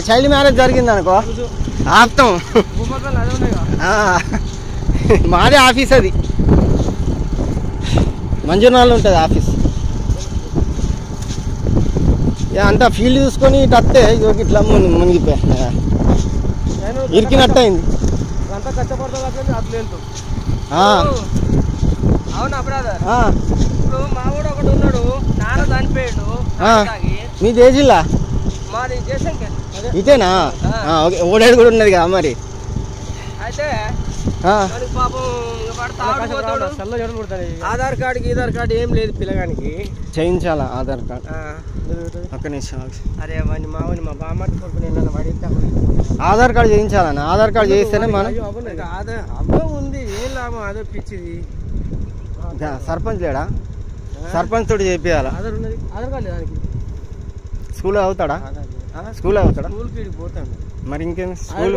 Child marriage జరిగింది అనుకో ఆపుతాం. మాదే ఆఫీస్, అది మంజూనాల్లో ఉంటుంది ఆఫీస్. అంతా ఫీల్డ్ చూసుకొని ఇటు వస్తే ఇట్లా మునిగిపోయా ఇరికినట్టు అయింది. అవునా బ్రదర్? ఇప్పుడు మా ఊడు ఒకటి ఉన్నాడు, నాన్న చనిపోయాడు. మీది ఏ జిల్లా? మాది జయశంకర్. ఇదేనా? ఓడేడు కూడా ఉన్నది కదా మరి. అయితే పాపం ఆధార్ కార్డు గీధార్ కార్డు ఏం లేదు పిల్లగానికి. చేయించాలా ఆధార్ కార్డు? ఒక్క నిమిషం. అరే మామూలు మా బామ్మటి కొడుకు నేను పడితే ఆధార్ కార్డు చేయించాలన్నా? ఆధార్ కార్డు చేయిస్తేనే మనం అవ్వ ఉంది, ఏం లాభం అదో పిచ్చిది. సర్పంచ్ లేడా? సర్పంచ్ తోటి చేపియాలా? ఆధార్ ఉన్నది, ఆధార్ కార్డు దానికి. స్కూల్ అవుతాడా? స్కూల్ అవుతాడా? స్కూల్కి పోతాడు మరి ఇంకేం స్కూల్